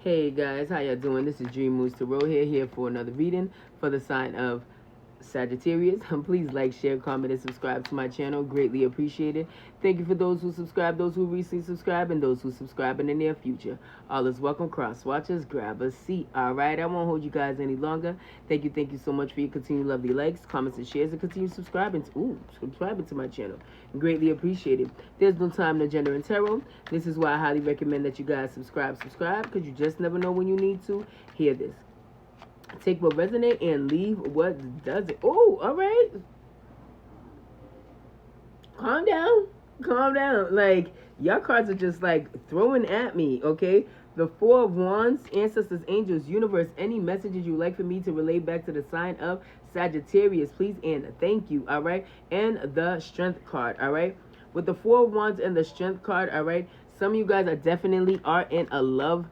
Hey guys, how y'all doing? This is Dreammoods Tribe77 here for another reading for the sign of Sagittarius. Please like, share, comment, and subscribe to my channel. Greatly appreciated. Thank you for those who subscribe, those who recently subscribe, and those who subscribe in the near future. All is welcome. Cross watchers, grab a seat. Alright, I won't hold you guys any longer. Thank you so much for your continued lovely likes, comments, and shares, and continue subscribing to my channel. Greatly appreciated. There's no time, no gender, and tarot. This is why I highly recommend that you guys subscribe, because you just never know when you need to hear this. Take what resonates and leave what doesn't. Oh, all right. Calm down. Calm down. Like, your cards are just like throwing at me, okay? The Four of Wands, ancestors, angels, universe, any messages you like for me to relay back to the sign of Sagittarius, please and thank you, all right? And the Strength card, all right? With the Four of Wands and the Strength card, all right? Some of you guys are definitely in a love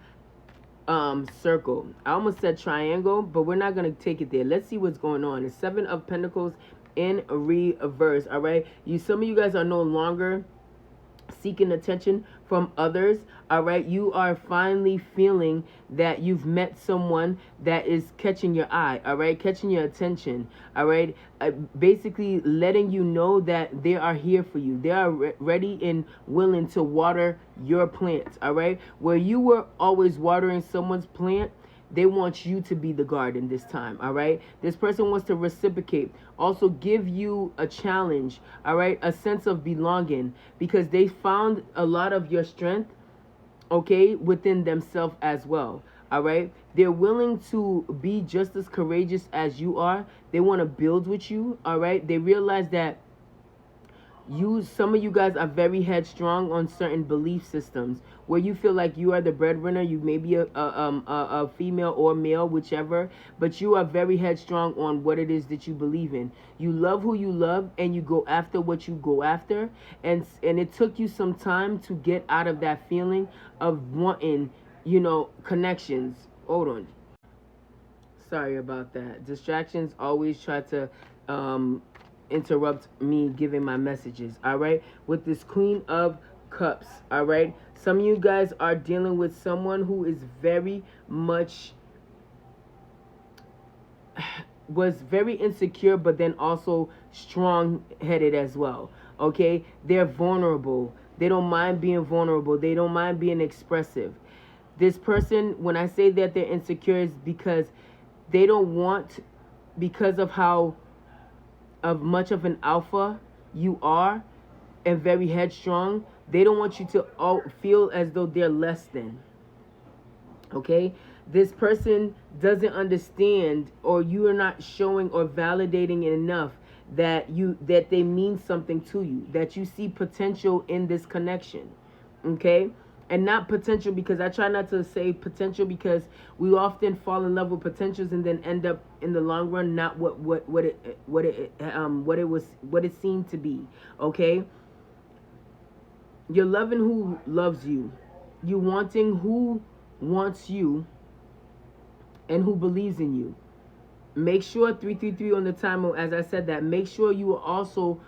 circle. I almost said triangle, but we're not going to take it there. Let's see what's going on. The Seven of Pentacles in reverse, all right? Some of you guys are no longer seeking attention from others, all right? You are finally feeling that you've met someone that is catching your eye, all right? Catching your attention, all right? Basically letting you know that they are here for you. They are ready and willing to water your plants, all right? Where you were always watering someone's plant, they want you to be the garden this time, all right? This person wants to reciprocate. Also give you a challenge, all right? A sense of belonging, because they found a lot of your strength, okay, within themselves as well, all right? They're willing to be just as courageous as you are. They want to build with you, all right? They realize that some of you guys are very headstrong on certain belief systems where you feel like you are the breadwinner. You may be a female or male, whichever, but you are very headstrong on what it is that you believe in. You love who you love and you go after what you go after, and it took you some time to get out of that feeling of wanting, connections. Hold on, sorry about that. Distractions always try to interrupt me giving my messages, all right? With this Queen of Cups, all right? Some of you guys are dealing with someone who is very much was very insecure, but then also strong-headed as well, okay? They're vulnerable. They don't mind being vulnerable. They don't mind being expressive. This person, when I say that they're insecure, is because they don't want, because of how much of an alpha you are and very headstrong, they don't want you to feel as though they're less than, okay? This person doesn't understand, or you are not showing or validating enough that they mean something to you, that you see potential in this connection, okay? And not potential, because I try not to say potential, because we often fall in love with potentials and then end up in the long run not what it seemed to be, okay? You're loving who loves you. You wanting who wants you and who believes in you. Make sure 333 on the timer, as I said that, make sure you are also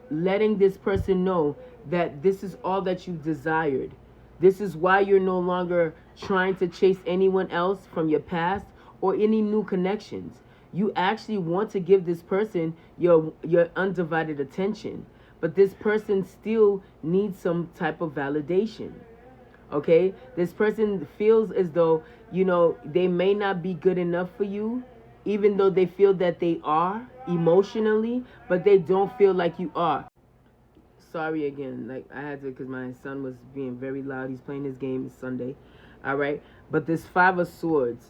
letting this person know that this is all that you desired. This is why you're no longer trying to chase anyone else from your past or any new connections. You actually want to give this person your undivided attention, but this person still needs some type of validation, okay? This person feels as though, they may not be good enough for you, even though they feel that they are emotionally, but they don't feel like you are. Sorry again, like I had to, because my son was being very loud. He's playing his game. It's Sunday, all right? But this Five of Swords,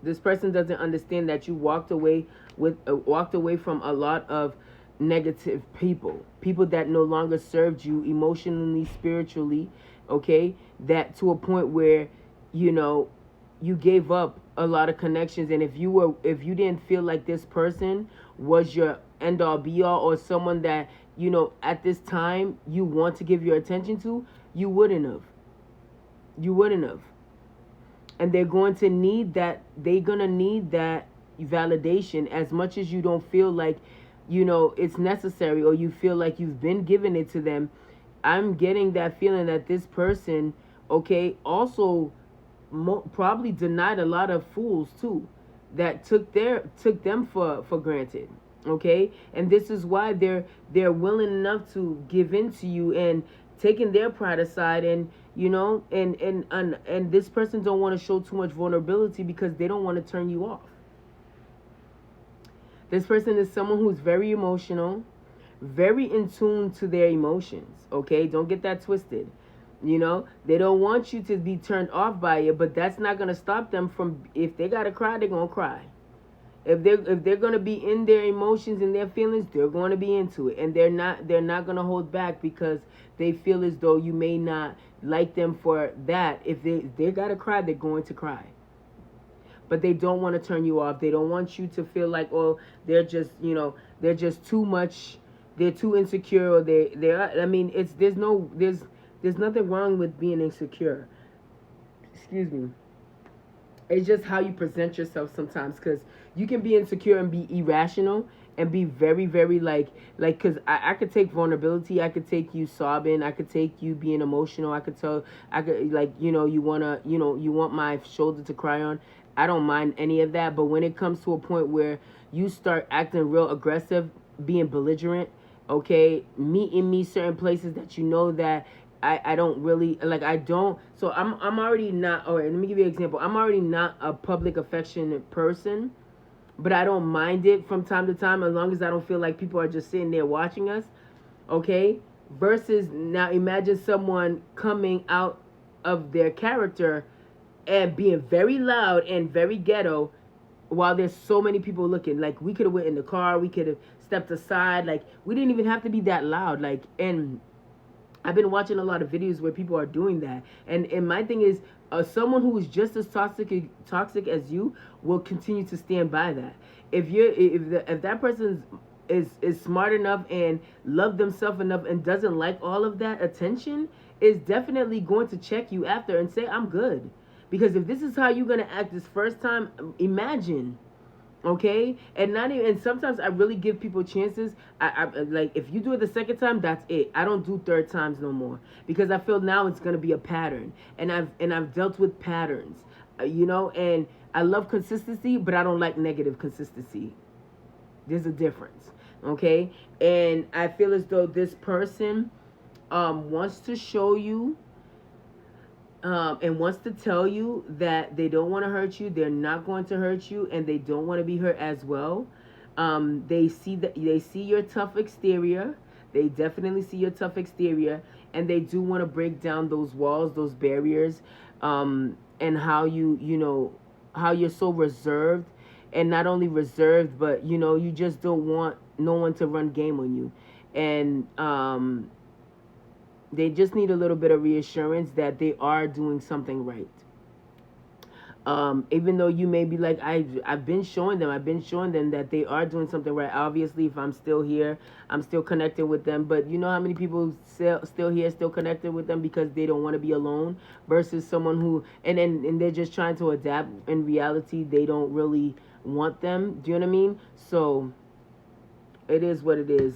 this person doesn't understand that you walked away from a lot of negative people that no longer served you emotionally, spiritually, okay? That to a point where, you gave up a lot of connections, and if you didn't feel like this person was your end all be all, or someone that at this time you want to give your attention to, you wouldn't have. And they're going to need that. They're gonna need that validation, as much as you don't feel like it's necessary, or you feel like you've been giving it to them. I'm getting that feeling that this person, okay, also probably denied a lot of fools too, that took them for granted. Okay, and this is why they're willing enough to give in to you and taking their pride aside, and and this person don't want to show too much vulnerability because they don't want to turn you off. This person is someone who's very emotional, very in tune to their emotions. Okay, don't get that twisted. They don't want you to be turned off by it, but that's not gonna stop them from, if they gotta cry, they're gonna cry. If they're gonna be in their emotions and their feelings, they're gonna be into it, and they're not gonna hold back because they feel as though you may not like them for that. If they gotta cry, they're going to cry. But they don't want to turn you off. They don't want you to feel like, oh, they're just too much. They're too insecure, or I mean, there's nothing wrong with being insecure. Excuse me. It's just how you present yourself sometimes, because you can be insecure and be irrational and be very, very because I could take vulnerability. I could take you sobbing. I could take you being emotional. I could you want my shoulder to cry on. I don't mind any of that. But when it comes to a point where you start acting real aggressive, being belligerent, okay, meeting me certain places that that I don't really like. I don't. So I'm already not. Or let me give you an example. I'm already not a public affectionate person, but I don't mind it from time to time, as long as I don't feel like people are just sitting there watching us. Okay. Versus now, imagine someone coming out of their character and being very loud and very ghetto while there's so many people looking. Like, we could have went in the car, we could have stepped aside. Like, we didn't even have to be that loud. Like, and I've been watching a lot of videos where people are doing that, and my thing is, someone who is just as toxic as you will continue to stand by that. If that person is smart enough and love themselves enough and doesn't like all of that attention, is definitely going to check you after and say, I'm good. Because if this is how you're gonna act this first time, imagine. Okay, and sometimes I really give people chances. I like, if you do it the second time, that's it. I don't do third times no more, because I feel now it's gonna be a pattern, and I've dealt with patterns, and I love consistency, but I don't like negative consistency. There's a difference, okay? And I feel as though this person wants to show you. And wants to tell you that they don't want to hurt you, they're not going to hurt you, and they don't want to be hurt as well. They see your tough exterior. They definitely see your tough exterior, and they do want to break down those walls, those barriers, and how how you're so reserved, and not only reserved, but you just don't want no one to run game on you, and they just need a little bit of reassurance that they are doing something right. Even though you may be like, I've been showing them that they are doing something right. Obviously, if I'm still here, I'm still connected with them. But you know how many people still here, still connected with them because they don't want to be alone, versus someone who, and they're just trying to adapt. In reality, they don't really want them. Do you know what I mean? So it is what it is.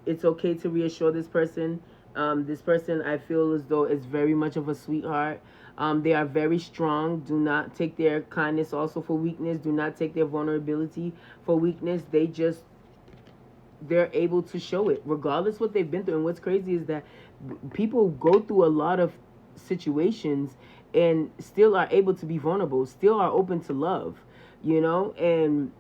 It's okay to reassure this person. This person, I feel as though, is very much of a sweetheart. They are very strong. Do not take their kindness also for weakness. Do not take their vulnerability for weakness. They're able to show it regardless what they've been through. And what's crazy is that people go through a lot of situations and still are able to be vulnerable, still are open to love, and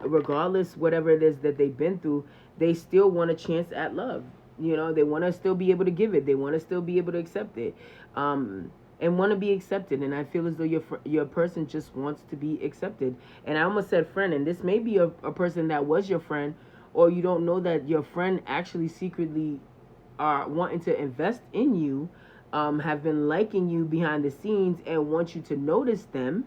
regardless whatever it is that they've been through, they still want a chance at love. They want to still be able to give it. They want to still be able to accept it, and want to be accepted. And I feel as though your person just wants to be accepted. And I almost said friend, and this may be a person that was your friend, or you don't know that your friend actually secretly are wanting to invest in you, have been liking you behind the scenes and want you to notice them.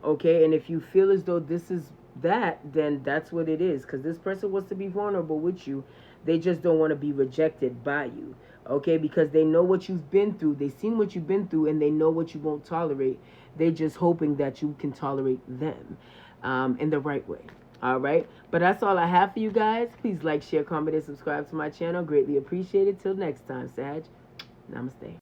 Okay, and if you feel as though this is that, then that's what it is, because this person wants to be vulnerable with you. They just don't want to be rejected by you, okay, because they know what you've been through. They've seen what you've been through, and they know what you won't tolerate. They're just hoping that you can tolerate them in the right way. All right, but that's all I have for you guys. Please like, share, comment, and subscribe to my channel. Greatly appreciated. Till next time, Sag. Namaste.